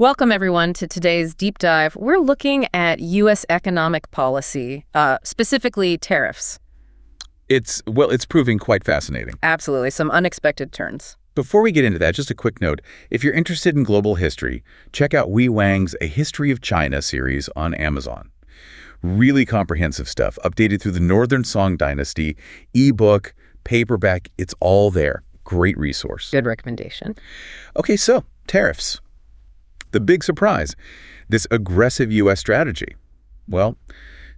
Welcome, everyone, to today's deep dive. We're looking at U.S. economic policy, specifically tariffs. It's proving quite fascinating. Absolutely. Some unexpected turns. Before we get into that, just a quick note. If you're interested in global history, check out Hui Wang's A History of China series on Amazon. Really comprehensive stuff, updated through the Northern Song Dynasty, ebook, paperback, it's all there. Great resource. Good recommendation. Okay, so tariffs. The big surprise, this aggressive U.S. strategy. Well,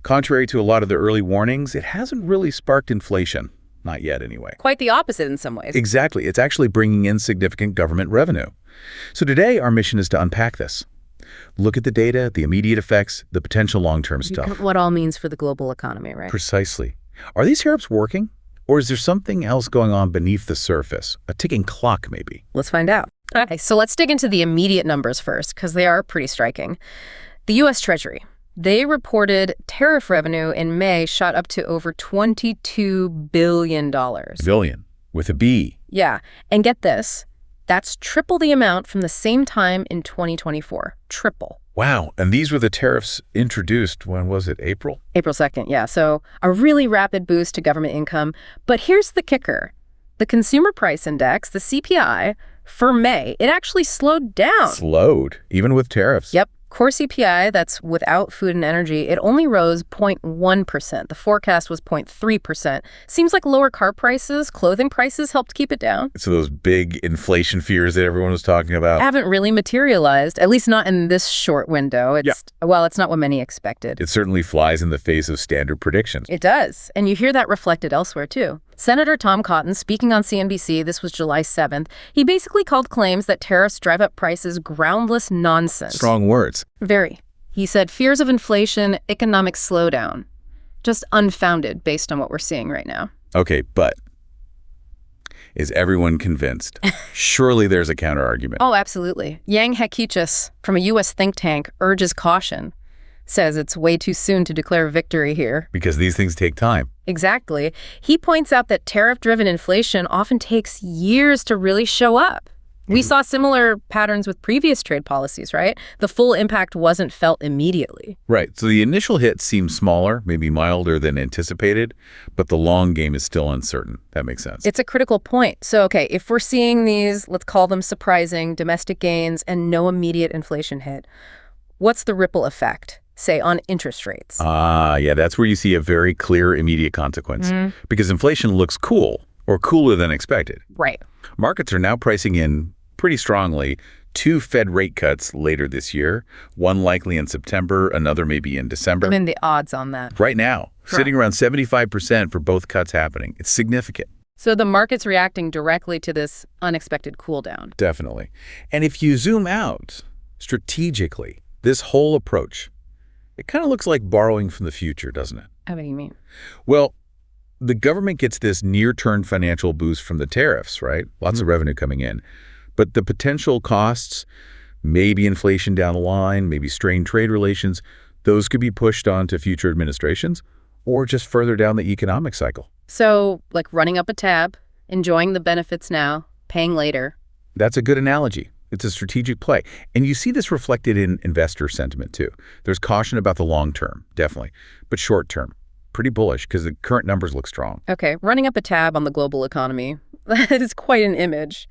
contrary to a lot of the early warnings, it hasn't really sparked inflation. Not yet, anyway. Quite the opposite in some ways. Exactly. It's actually bringing in significant government revenue. So today, our mission is to unpack this. Look at the data, the immediate effects, the potential long-term stuff. What all means for the global economy, right? Precisely. Are these tariffs working? Or is there something else going on beneath the surface? A ticking clock, maybe? Let's find out. Okay, so let's dig into the immediate numbers first, because they are pretty striking. The U.S. Treasury, they reported tariff revenue in May shot up to over $22 billion. Billion, with a B. Yeah, and get this, that's triple the amount from the same time in 2024. Triple. Wow, and these were the tariffs introduced, when was it, April? April 2nd, yeah. So a really rapid boost to government income. But here's the kicker. The Consumer Price Index, the CPI, for May, it actually slowed down. Slowed, even with tariffs. Yep. Core CPI, that's without food and energy, it only rose 0.1%. The forecast was 0.3%. Seems like lower car prices, clothing prices helped keep it down. So those big inflation fears that everyone was talking about haven't really materialized, at least not in this short window. Well, it's not what many expected. It certainly flies in the face of standard predictions. It does. And you hear that reflected elsewhere, too. Senator Tom Cotton, speaking on CNBC, this was July 7th, he basically called claims that tariffs drive up prices groundless nonsense. Strong words. Very. He said fears of inflation, economic slowdown. Just unfounded based on what we're seeing right now. Okay, but is everyone convinced? Surely there's a counterargument. Oh, absolutely. Yang Hekichis from a U.S. think tank urges caution. Says it's way too soon to declare victory here. Because these things take time. Exactly. He points out that tariff-driven inflation often takes years to really show up. We saw similar patterns with previous trade policies, right? The full impact wasn't felt immediately. Right. So the initial hit seems smaller, maybe milder than anticipated, but the long game is still uncertain. That makes sense. It's a critical point. So, okay, if we're seeing these, let's call them surprising, domestic gains and no immediate inflation hit, what's the ripple effect? Say, on interest rates. Yeah, that's where you see a very clear immediate consequence. Because inflation looks cool, or cooler than expected. Right. Markets are now pricing in pretty strongly 2 Fed rate cuts later this year, one likely in September, another maybe in December. I mean, the odds on that. Right now, sitting around 75% for both cuts happening. It's significant. So the market's reacting directly to this unexpected cool down. Definitely. And if you zoom out strategically, this whole approach, it kind of looks like borrowing from the future, doesn't it? What do you mean? Well, the government gets this near-term financial boost from the tariffs, right? Lots of revenue coming in. But the potential costs, maybe inflation down the line, maybe strained trade relations, those could be pushed on to future administrations or just further down the economic cycle. So, like running up a tab, enjoying the benefits now, paying later. That's a good analogy. It's a strategic play. And you see this reflected in investor sentiment, too. There's caution about the long term, definitely. But short term, pretty bullish because the current numbers look strong. Okay, running up a tab on the global economy. That is quite an image.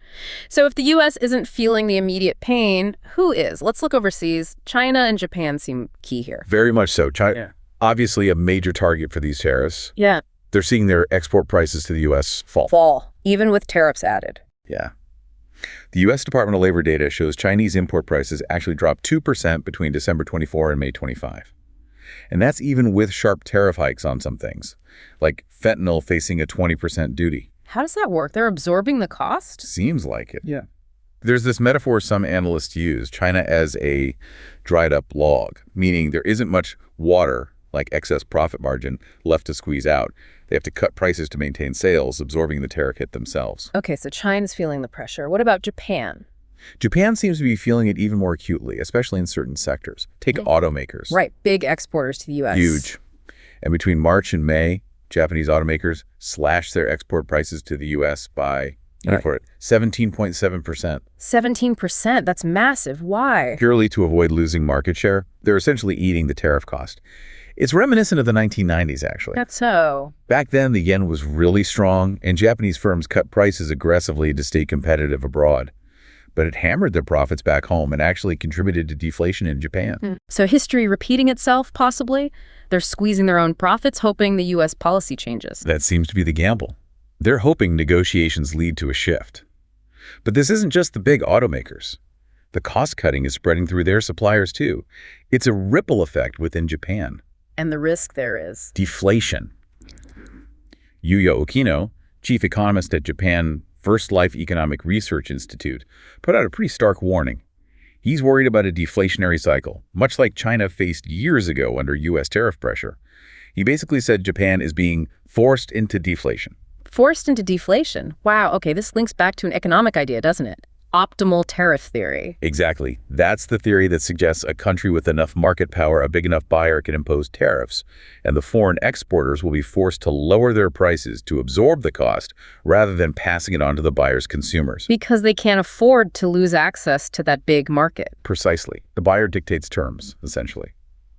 So if the U.S. isn't feeling the immediate pain, who is? Let's look overseas. China and Japan seem key here. Very much so. China, obviously a major target for these tariffs. Yeah. They're seeing their export prices to the U.S. fall, even with tariffs added. Yeah. The U.S. Department of Labor data shows Chinese import prices actually dropped 2% between December 24 and May 25. And that's even with sharp tariff hikes on some things, like fentanyl facing a 20% duty. How does that work? They're absorbing the cost? Seems like it. Yeah. There's this metaphor some analysts use, China as a dried up log, meaning there isn't much water, like excess profit margin, left to squeeze out. They have to cut prices to maintain sales, absorbing the tariff hit themselves. Okay, so China's feeling the pressure. What about Japan? Japan seems to be feeling it even more acutely, especially in certain sectors. Take automakers. Right, big exporters to the U.S. Huge. And between March and May, Japanese automakers slashed their export prices to the U.S. by Wait for it, 17.7%. 17%, that's massive. Why? Purely to avoid losing market share. They're essentially eating the tariff cost. It's reminiscent of the 1990s, actually. That's so. Back then, the yen was really strong, and Japanese firms cut prices aggressively to stay competitive abroad. But it hammered their profits back home and actually contributed to deflation in Japan. So history repeating itself, possibly? They're squeezing their own profits, hoping the U.S. policy changes. That seems to be the gamble. They're hoping negotiations lead to a shift. But this isn't just the big automakers. The cost-cutting is spreading through their suppliers, too. It's a ripple effect within Japan. And the risk there is? Deflation. Yuya Okino, chief economist at Japan First Life Economic Research Institute, put out a pretty stark warning. He's worried about a deflationary cycle, much like China faced years ago under U.S. tariff pressure. He basically said Japan is being forced into deflation. Forced into deflation? Wow, okay, this links back to an economic idea, doesn't it? Optimal tariff theory. Exactly. That's the theory that suggests a country with enough market power, a big enough buyer, can impose tariffs, and the foreign exporters will be forced to lower their prices to absorb the cost rather than passing it on to the buyer's consumers. Because they can't afford to lose access to that big market. Precisely. The buyer dictates terms, essentially.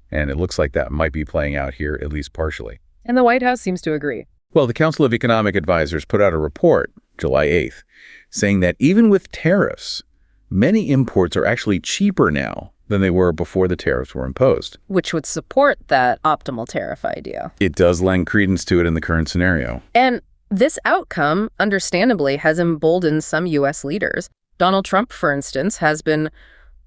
And it looks like that might be playing out here, at least partially. And the White House seems to agree. Well, the Council of Economic Advisors put out a report, July 8th, saying that even with tariffs, many imports are actually cheaper now than they were before the tariffs were imposed. Which would support that optimal tariff idea. It does lend credence to it in the current scenario. And this outcome, understandably, has emboldened some U.S. leaders. Donald Trump, for instance, has been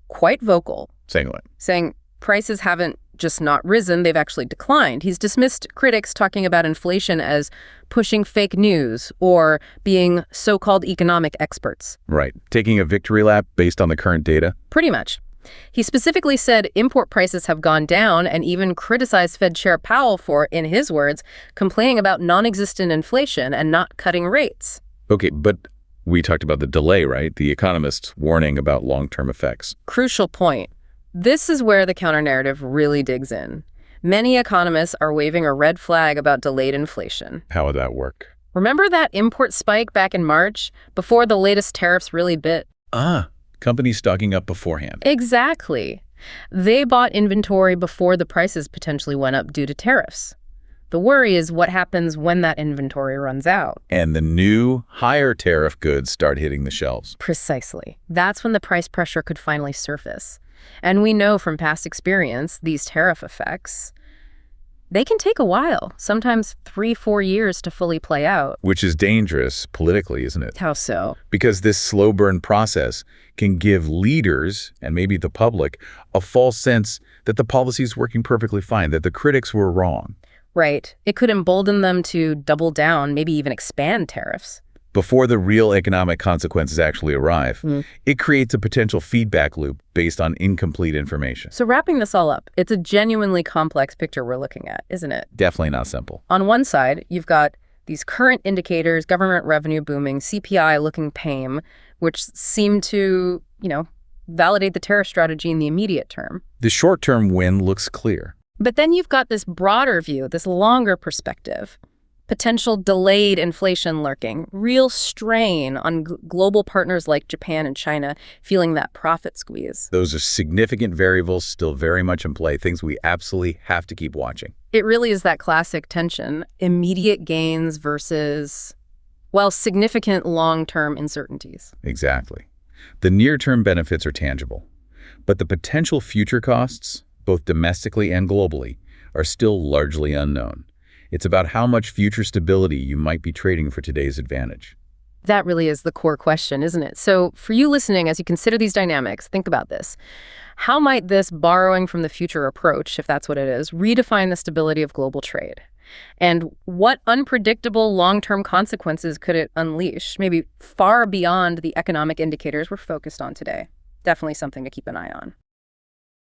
quite vocal. Saying what? Saying prices haven't just not risen, they've actually declined. He's dismissed critics talking about inflation as pushing fake news or being so-called economic experts. Right. Taking a victory lap based on the current data? Pretty much. He specifically said import prices have gone down and even criticized Fed Chair Powell for, in his words, complaining about non-existent inflation and not cutting rates. Okay, but we talked about the delay, right? The economists warning about long-term effects. Crucial point. This is where the counter-narrative really digs in. Many economists are waving a red flag about delayed inflation. How would that work? Remember that import spike back in March, before the latest tariffs really bit? Companies stocking up beforehand. Exactly. They bought inventory before the prices potentially went up due to tariffs. The worry is what happens when that inventory runs out. And the new, higher tariff goods start hitting the shelves. Precisely. That's when the price pressure could finally surface. And we know from past experience, these tariff effects, they can take a while, sometimes 3-4 years to fully play out. Which is dangerous politically, isn't it? How so? Because this slow burn process can give leaders, and maybe the public, a false sense that the policy is working perfectly fine, that the critics were wrong. Right. It could embolden them to double down, maybe even expand tariffs. Before the real economic consequences actually arrive, it creates a potential feedback loop based on incomplete information. So wrapping this all up, it's a genuinely complex picture we're looking at, isn't it? Definitely not simple. On one side, you've got these current indicators, government revenue booming, CPI looking tame, which seem to, validate the tariff strategy in the immediate term. The short-term win looks clear. But then you've got this broader view, this longer perspective. Potential delayed inflation lurking, real strain on global partners like Japan and China feeling that profit squeeze. Those are significant variables still very much in play, things we absolutely have to keep watching. It really is that classic tension, immediate gains versus, significant long-term uncertainties. Exactly. The near-term benefits are tangible, but the potential future costs, both domestically and globally, are still largely unknown. It's about how much future stability you might be trading for today's advantage. That really is the core question, isn't it? So for you listening, as you consider these dynamics, think about this. How might this borrowing from the future approach, if that's what it is, redefine the stability of global trade? And what unpredictable long-term consequences could it unleash, maybe far beyond the economic indicators we're focused on today? Definitely something to keep an eye on.